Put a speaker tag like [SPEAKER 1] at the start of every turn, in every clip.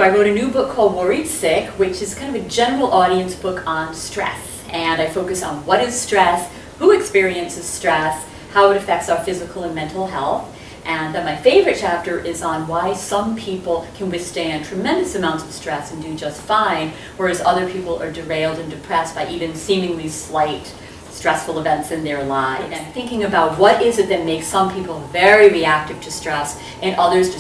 [SPEAKER 1] I wrote a new book called Worried Sick, which is kind of a general audience book on stress. And I focus on what is stress, who experiences stress, how it affects our physical and mental health. And then my favorite chapter is on why some people can withstand tremendous amounts of stress and do just fine, whereas other people are derailed and depressed by even seemingly slight stressful events in their lives. And thinking about what is it that makes some people very reactive to stress and others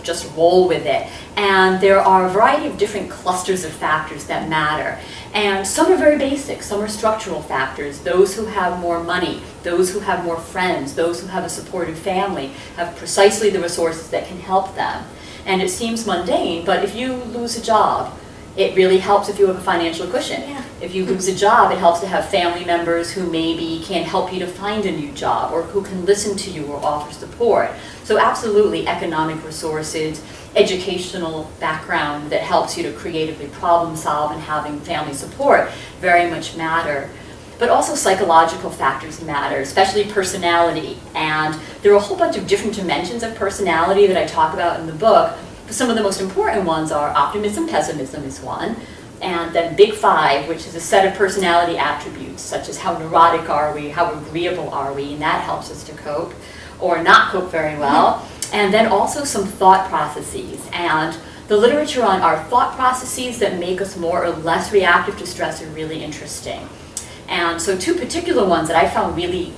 [SPEAKER 1] just roll with it. And there are a variety of different clusters of factors that matter. And some are very basic, some are structural factors. Those who have more money, those who have more friends, those who have a supportive family have precisely the resources that can help them. And it seems mundane, but if you lose a job, it really helps if you have a financial cushion.
[SPEAKER 2] Yeah.
[SPEAKER 1] If you lose a job, it helps to have family members who maybe can help you to find a new job or who can listen to you or offer support. So absolutely economic resources, educational background that helps you to creatively problem solve and having family support very much matter. But also psychological factors matter, especially personality. And there are a whole bunch of different dimensions of personality that I talk about in the book. Some of the most important ones are optimism, pessimism is one, and then Big Five, which is a set of personality attributes, such as how neurotic are we, how agreeable are we, and that helps us to cope, or not cope very well. And then also some thought processes, and the literature on our thought processes that make us more or less reactive to stress are really interesting. And so two particular ones that I found really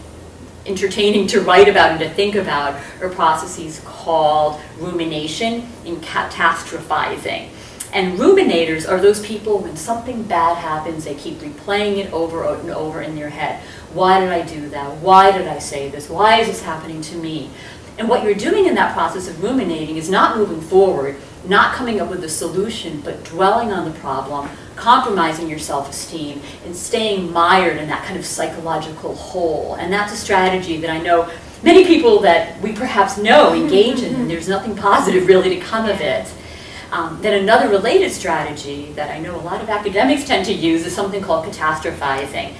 [SPEAKER 1] entertaining to write about and to think about are processes called rumination and catastrophizing. And ruminators are those people when something bad happens, they keep replaying it over and over in their head. Why did I do that? Why did I say this? Why is this happening to me? And what you're doing in that process of ruminating is not moving forward, not coming up with a solution, but dwelling on the problem, compromising your self-esteem, and staying mired in that kind of psychological hole. And that's a strategy that I know many people that we perhaps know engage in, and there's nothing positive really to come of it. Then another related strategy that I know a lot of academics tend to use is something called catastrophizing.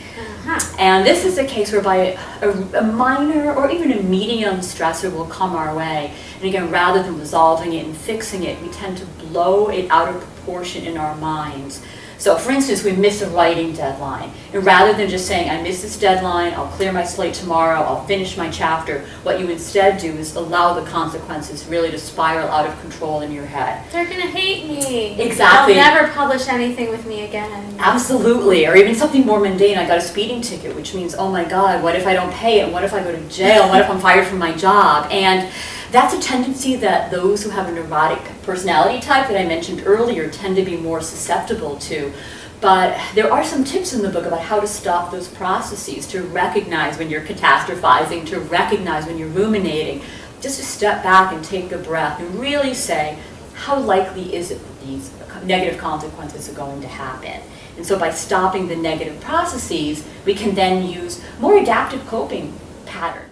[SPEAKER 1] And this is a case whereby a minor or even a medium stressor will come our way. And again, rather than resolving it and fixing it, we tend to blow it out of proportion in our minds. So for instance, we miss a writing deadline. And rather than just saying, I missed this deadline, I'll clear my slate tomorrow, I'll finish my chapter, what you instead do is allow the consequences really to spiral out of control in your head.
[SPEAKER 2] They're going to hate me.
[SPEAKER 1] Exactly.
[SPEAKER 2] They'll never publish anything with me again.
[SPEAKER 1] Absolutely. Or even something more mundane. I got a speeding ticket, which means, oh my God, what if I don't pay it? What if I go to jail? What if I'm fired from my job? And that's a tendency that those who have a neurotic personality type that I mentioned earlier tend to be more susceptible to. But there are some tips in the book about how to stop those processes, to recognize when you're catastrophizing, to recognize when you're ruminating, just to step back and take a breath and really say, how likely is it that these negative consequences are going to happen? And so by stopping the negative processes, we can then use more adaptive coping patterns.